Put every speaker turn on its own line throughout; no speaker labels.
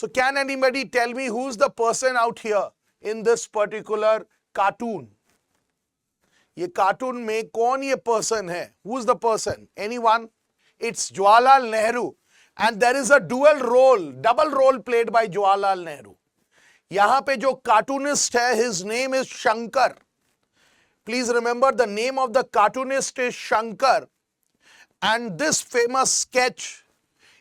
So can anybody tell me who's the person out here in this particular cartoon? ये cartoon में कौन ये person है? Who's the person? Anyone? It's Jawaharlal Nehru. And there is a double role played by Jawaharlal Nehru. यहां पे जो cartoonist है, his name is Shankar. Please remember the name of the cartoonist is Shankar. And this famous sketch,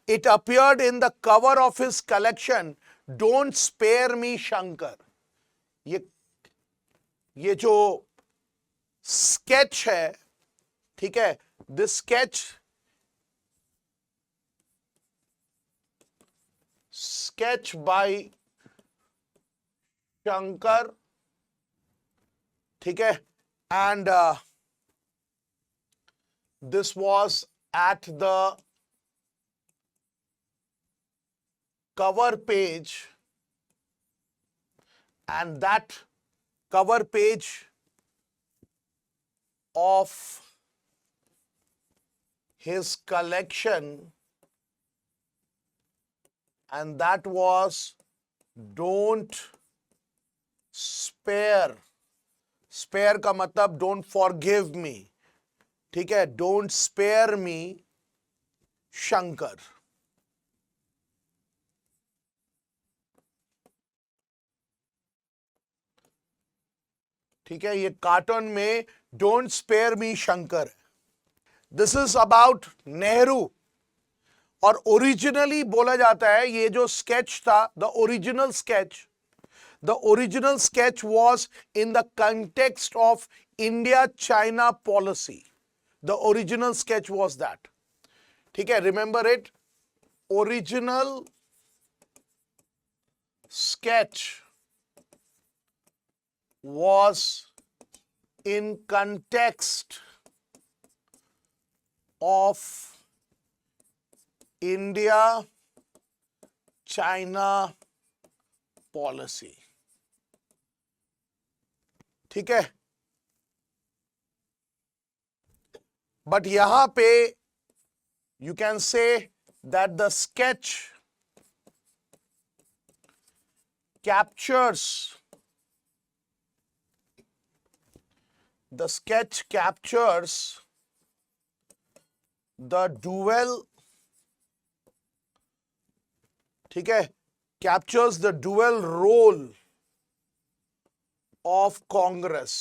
it appeared in the cover of his collection, Don't Spare Me Shankar. ये जो sketch है, ठीक है, this sketch by Shankar, ठीक है, and this was at the cover page, and that cover page of his collection, and that was Don't Spare. Spare का मतलब don't forgive me, ठीक है, Don't Spare Me Shankar. ठीक है, ये cartoon में डोंट स्पेयर मी शंकर है. This is about Nehru. और ओरिजिनली बोला जाता है ये जो स्केच था, the original sketch was in the context of India China policy. The original sketch was that. ठीक है, remember it. Original sketch was in context of India-China policy. ठीक है, but यहां पे you can say that the sketch captures the dual, ठीक है, captures the dual role of Congress.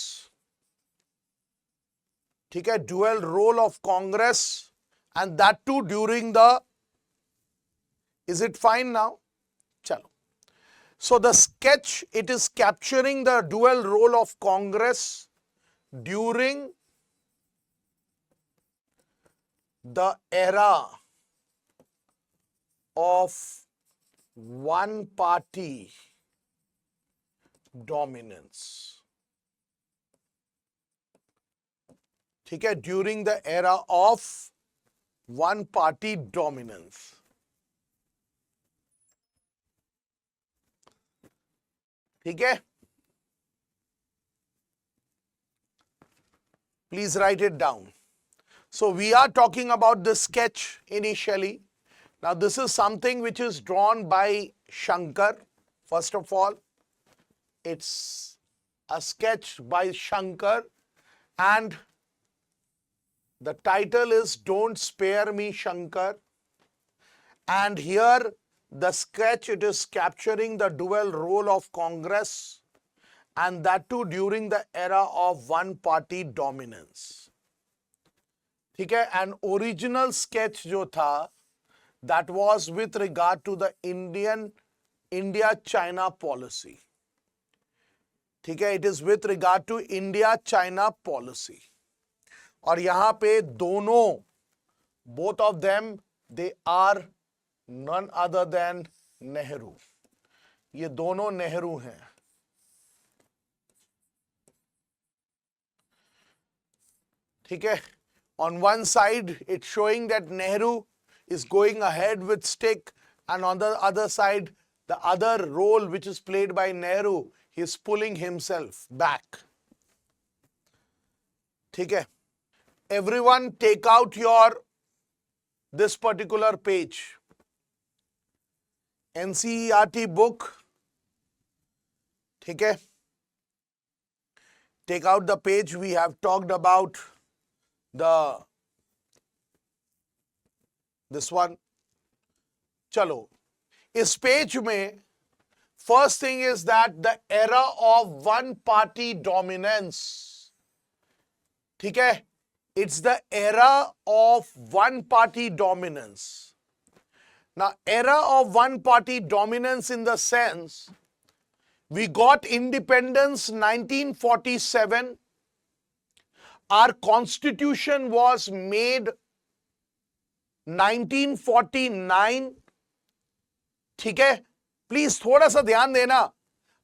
ठीक है, dual role of Congress, and that too during the, is it fine now? चलो. So the sketch, it is capturing the dual role of Congress during the era of one party dominance. ठीक है, during the era of one party dominance. ठीक है, please write it down. So we are talking about this sketch initially. Now this is something which is drawn by Shankar. First of all, it's a sketch by Shankar, and the title is Don't Spare Me Shankar. And here the sketch, it is capturing the dual role of Congress, and that too during the era of one party dominance. ठीक है, and original sketch जो था, that was with regard to the India-China policy. ठीक है, it is with regard to India-China policy. और यहाँ पे दोनों, both of them, they are none other than Nehru. ये दोनों नेहरू हैं. ठीक है, on one side it's showing that Nehru is going ahead with stick, and on the other side the other role which is played by Nehru, he is pulling himself back. ठीक है, everyone take out your this particular page. NCERT book, ठीक है, take out the page. We have talked about this one. चलो, इस page में first thing is that the era of one party dominance, ठीक है, it's the era of one party dominance. Now, era of one party dominance in the sense, we got independence 1947. Our constitution was made 1949. ठीक है, please थोड़ा सा ध्यान देना.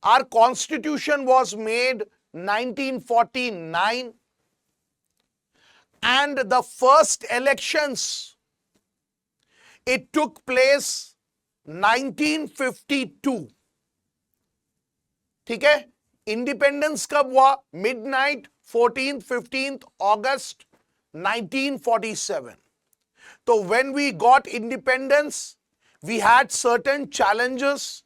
Our constitution was made 1949. And the first elections, it took place 1952. ठीक है, independence कब हुआ? Midnight 14th-15th August 1947. So when we got independence, we had certain challenges,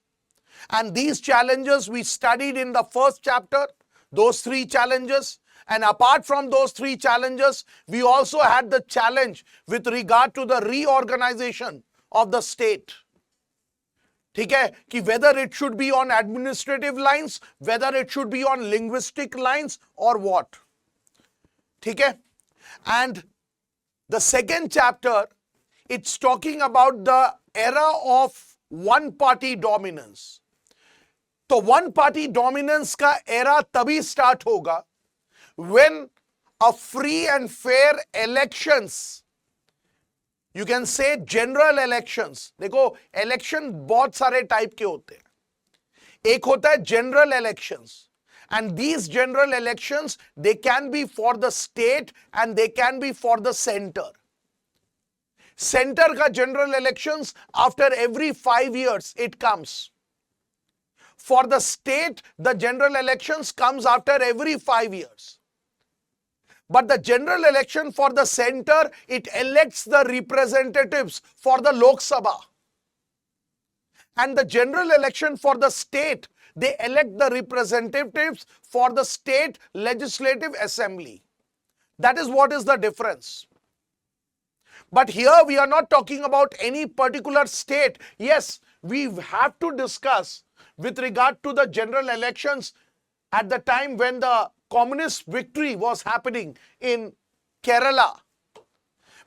and these challenges we studied in the first chapter, those 3 challenges. And apart from those 3 challenges, we also had the challenge with regard to the reorganization of the state. ठीक है, कि whether it should be on administrative lines, whether it should be on linguistic lines or what. ठीक है, and the second chapter, it's talking about the era of one party dominance. तो one party dominance का era तभी start होगा when a free and fair elections, you can say general elections. देखो, election बहुत सारे type के होते हैं. एक होता है general elections, and these general elections, they can be for the state and they can be for the center. Center का general elections after every 5 years it comes. For the state, the general elections comes after every 5 years. But the general election for the center, it elects the representatives for the Lok Sabha. And the general election for the state, they elect the representatives for the state legislative assembly. That is what is the difference. But here we are not talking about any particular state. Yes, we have to discuss with regard to the general elections at the time when the communist victory was happening in Kerala.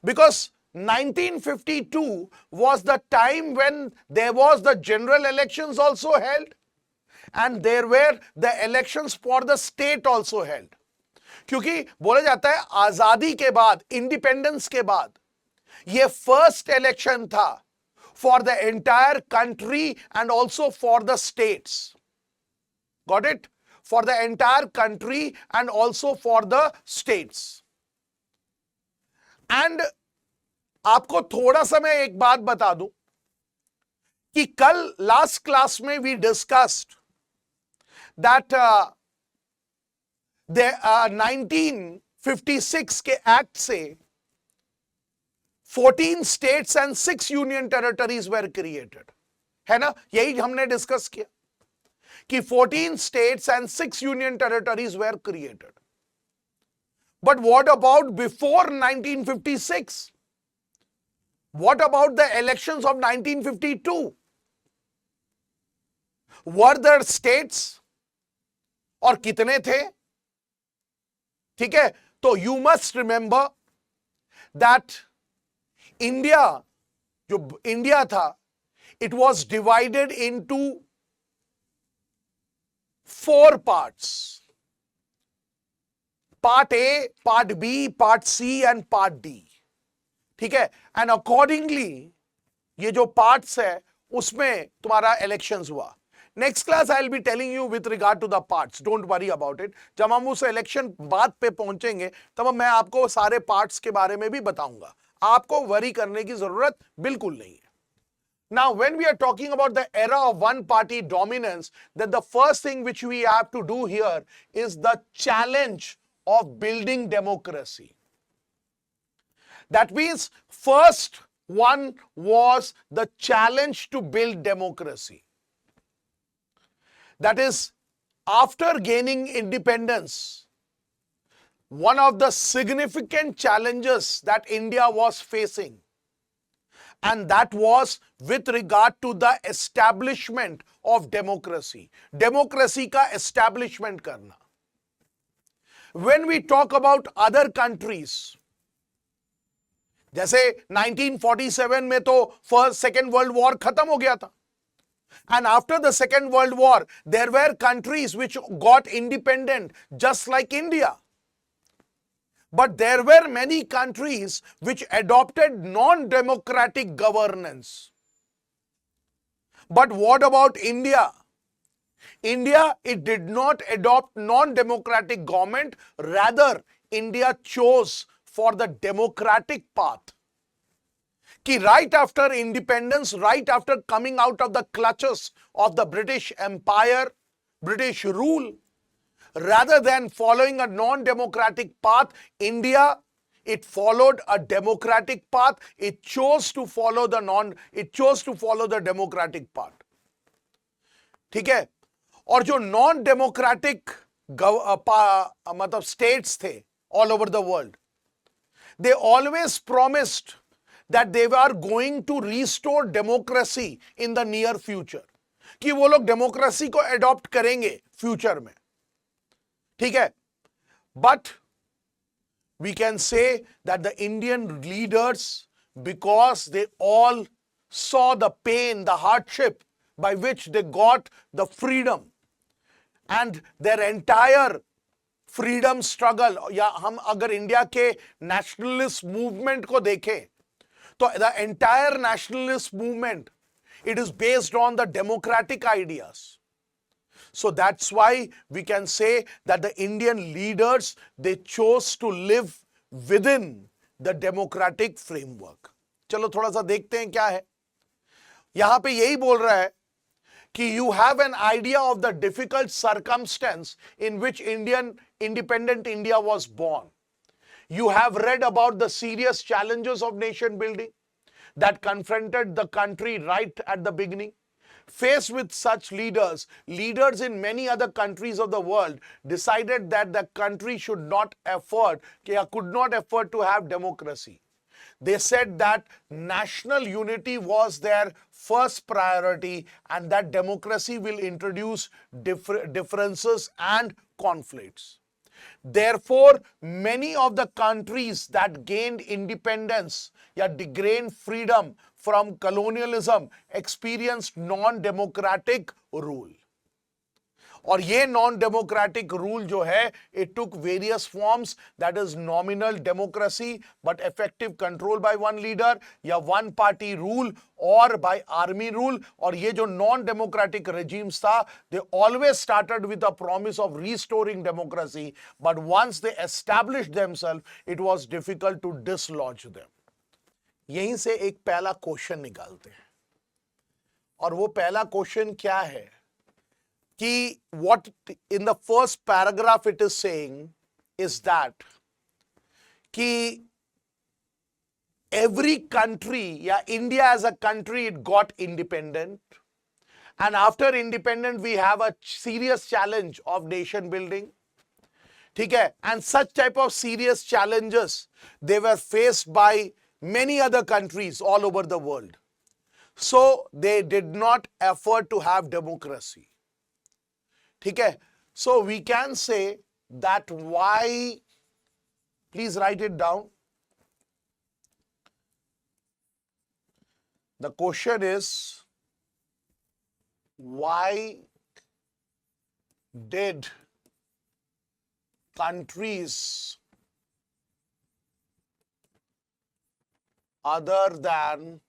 Because 1952 was the time when there was the general elections also held, and there were the elections for the state also held. क्योंकि बोला जाता है आजादी के बाद, independence के बाद, ये फर्स्ट इलेक्शन था for the entire country and also for the states. Got it? For the entire country and also for the states. And आपको थोड़ा सा मैं एक बात बता दूं कि कल लास्ट क्लास में we discussed that the 1956 के एक्ट से 14 states and 6 union territories were created. है ना? यही हमने डिस्कस किया कि 14 states and 6 union territories were created. But what about before 1956? What about the elections of 1952? Were there states? और कितने थे? ठीक है, तो you must remember that India, जो India था, it was divided into 4 parts. Part A, Part B, Part C and Part D. ठीक है, and accordingly ये जो parts है उसमें तुम्हारा elections हुआ. Next class I will be telling you with regard to the parts. Don't worry about it. जब हम उस election बात पे पहुंचेंगे तब मैं आपको सारे parts के बारे में भी बताऊंगा. आपको worry करने की जरूरत बिल्कुल नहीं है. Now, when we are talking about the era of one party dominance, then the first thing which we have to do here is the challenge of building democracy. That means first, One was the challenge to build democracy. That is, after gaining independence, one of the significant challenges that India was facing, and that was with regard to the establishment of democracy. Democracy का establishment करना. When we talk about other countries, जैसे 1947 में तो first second world war खत्म हो गया था. And after the Second World War, there were countries which got independent, just like India. But there were many countries which adopted non-democratic governance. But what about India? India, it did not adopt non-democratic government. Rather, India chose for the democratic path. Ki right after independence, right after coming out of the clutches of the British Empire, British rule, rather than following a non-democratic path, India, it followed a democratic path. It chose to follow the democratic path. ठीक है? और जो non democratic मतलब states थे all over the world, they always promised that they were going to restore democracy in the near future. कि वो लोग democracy को अडॉप्ट करेंगे फ्यूचर में. ठीक है? But we can say that the Indian leaders, because they all saw the pain, the hardship by which they got the freedom, and their entire freedom struggle, या हम अगर इंडिया के nationalist movement को देखें, तो the entire nationalist movement, it is based on the democratic ideas. So that's why we can say that the Indian leaders, they chose to live within the democratic framework. चलो थोड़ा सा देखते हैं क्या है. यहां पे यही बोल रहा है कि you have an idea of the difficult circumstance in which independent India was born. You have read about the serious challenges of nation building that confronted the country right at the beginning. Faced with such leaders in many other countries of the world decided that the country could not afford to have democracy. They said that national unity was their first priority and that democracy will introduce differences and conflicts. Therefore, many of the countries that gained independence, gained freedom from colonialism, experienced non-democratic rule. और ये non democratic rule जो है, it took various forms, that is nominal democracy but effective control by one leader, या one party rule or by army rule. और ये जो non democratic regimes था, they always started with a promise of restoring democracy, but once they established themselves, it was difficult to dislodge them. यहीं से एक पहला question निकालते हैं, और वो पहला क्वेश्चन क्या है कि what in the first paragraph it is saying is that कि every country, India as a country, it got independent, and after independence we have a serious challenge of nation building. ठीक है? And such type of serious challenges, they were faced by many other countries all over the world. So they did not afford to have democracy. ठीक है? So we can say that why, please write it down. The question is, why did countries other than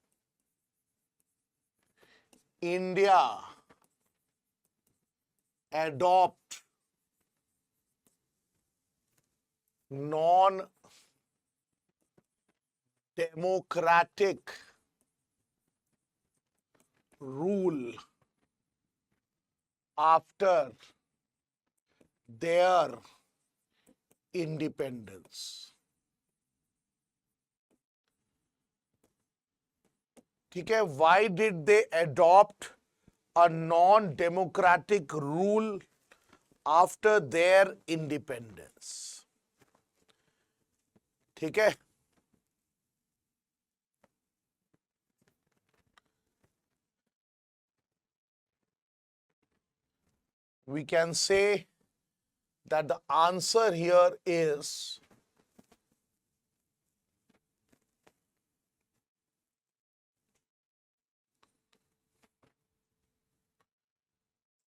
India adopt non-democratic rule after their independence? ठीक है, why did they adopt a non-democratic rule after their independence? ठीक है, we can say that the answer here is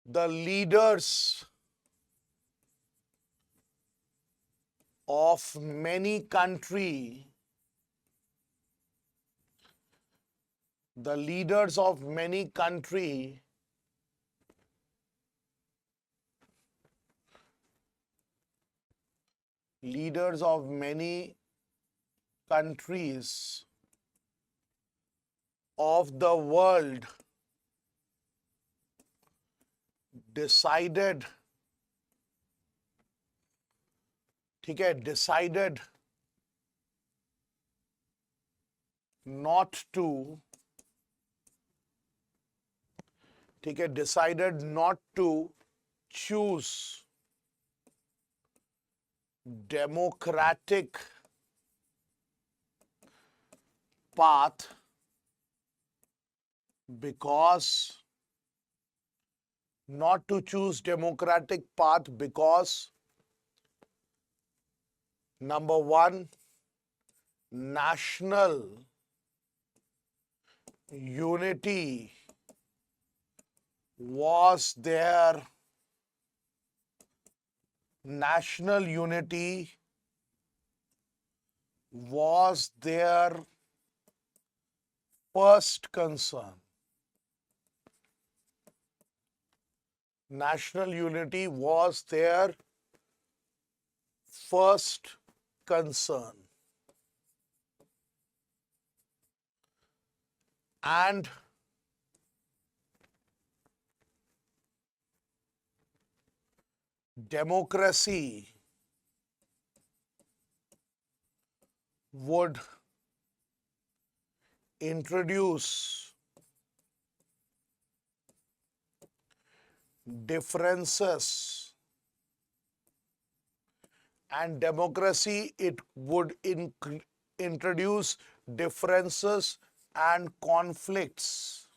the leaders of many countries, the leaders of many countries leaders of many countries of the world decided, ठीक है, decided not to, ठीक है, decided not to choose democratic path because not to choose democratic path because number one, national unity was their national unity was their first concern. National unity was their first concern. And democracy would introduce differences, and democracy it would introduce differences and conflicts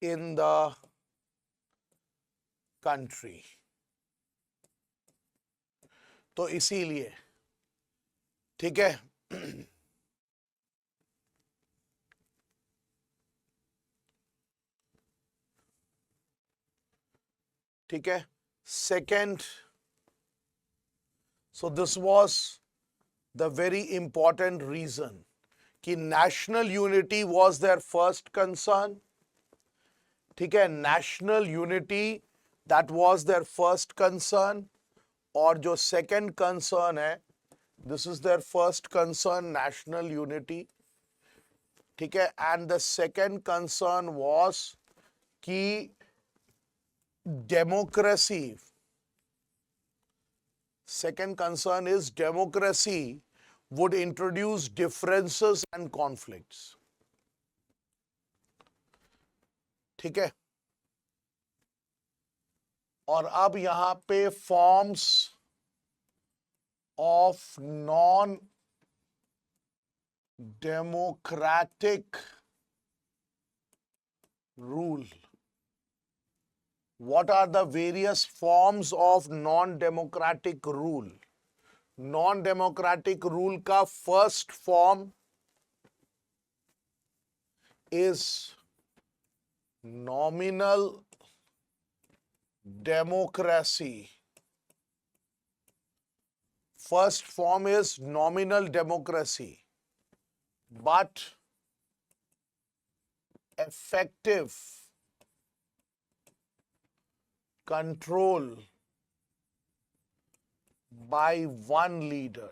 in the country. तो इसीलिए, ठीक है, ठीक है, second, so this was the very important reason कि national unity was their first concern. ठीक है, national unity that was their first concern. और जो second concern है, this is their first concern, national unity. ठीक है, and the second concern was कि democracy, second concern is democracy would introduce differences and conflicts. ठीक है, और अब यहां पे forms of non democratic rule. What are the various forms of non-democratic rule? Non-democratic rule का first form is nominal democracy. First form is nominal democracy, but effective control by one leader.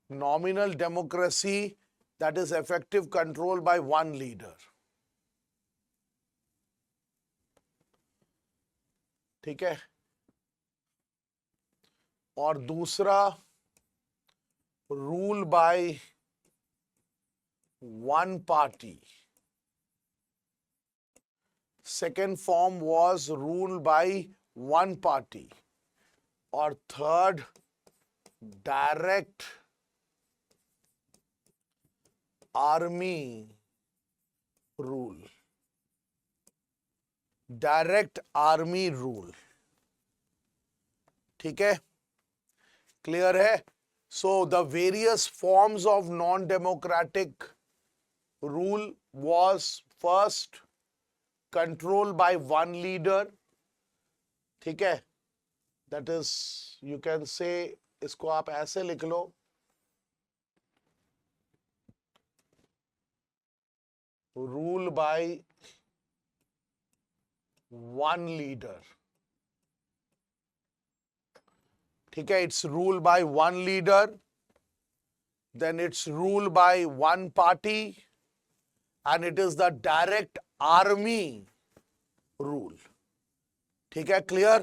Nominal democracy that is effective control by one leader. ठीक है, और दूसरा rule by one party. Second form was rule by one party. Or third, direct army rule. Direct army rule. ठीक है, clear है. So the various forms of non democratic rule was first control by one leader. ठीक है, that is you can say, इसको आप ऐसे लिख लो, rule by one leader. ठीक है, it's ruled by one leader, then it's ruled by one party, and it is the direct army rule. ठीक है, clear?